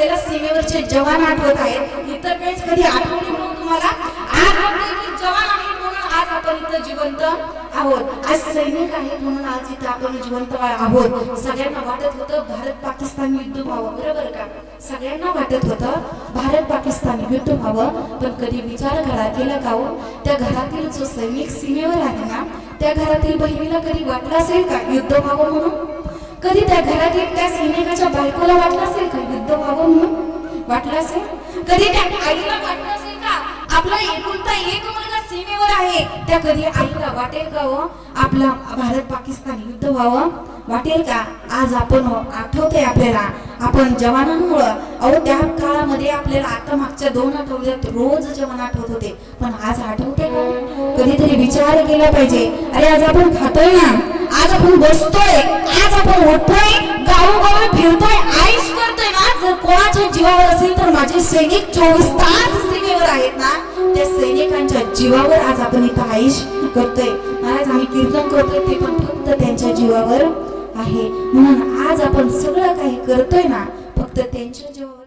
आपल्याला सीमेवरचे जवान आठवत आहेत. इतर वेळेस कधी आठवली म्हणून तुम्हाला आज वाटतंय की जवान आहेत म्हणून आज आपण इथं जिवंत आहोत. आज सैनिक आहेत म्हणून आज इथं आपण जिवंत आहोत. सगळ्यांना वाटत होतं भारत पाकिस्तान युद्ध व्हावं, बरोबर का? सगळ्यांना वाटत होतं भारत पाकिस्तान युद्ध व्हावं. पण कधी विचार केला का हो, त्या घरातील जो सैनिक सीमेवर आहे ना, त्या घरातील बहिणीला कधी वाटलं असेल का युद्ध व्हावं म्हणून? कधी त्या घरातील त्या सैनिकाच्या बायकोला वाटलं असेल का युद्ध व्हावं म्हणून? वाटलं असेल? कधी त्या आईला वाटलं असेल का आपला एकुलता एक मुलगा सीमेवर आहे, त्या कधी आईला वाटेल का हो आपला भारत पाकिस्तान युद्ध व्हावं? वाटेल का? आज आपण आठवतंय आपल्याला, आपण जवानांमुळं अहो त्या काळामध्ये आपल्याला आता मागच्या 2 आठवड्यात रोज जवान आठवत होते, पण आज आठवते का? कधीतरी विचार केला पाहिजे. अरे आज आपण खातोय ना, आज आपण बसतोय, आज आपण उठतोय, गावोगावी फिरतोय, आयुष करतोय ना. जर कोणाच्या जीवावर असेल तर माझे सैनिक 24 तास सीमेवर आहेत ना, त्या सैनिकांच्या जीवावर आज आपण इथं आयुष करतोय. महाराज आम्ही कीर्तन करतोय ते पण फक्त त्यांच्या जीवावर आहे. म्हणून आज आपण सगळं काही करतोय ना फक्त त्यांच्या जीवावर.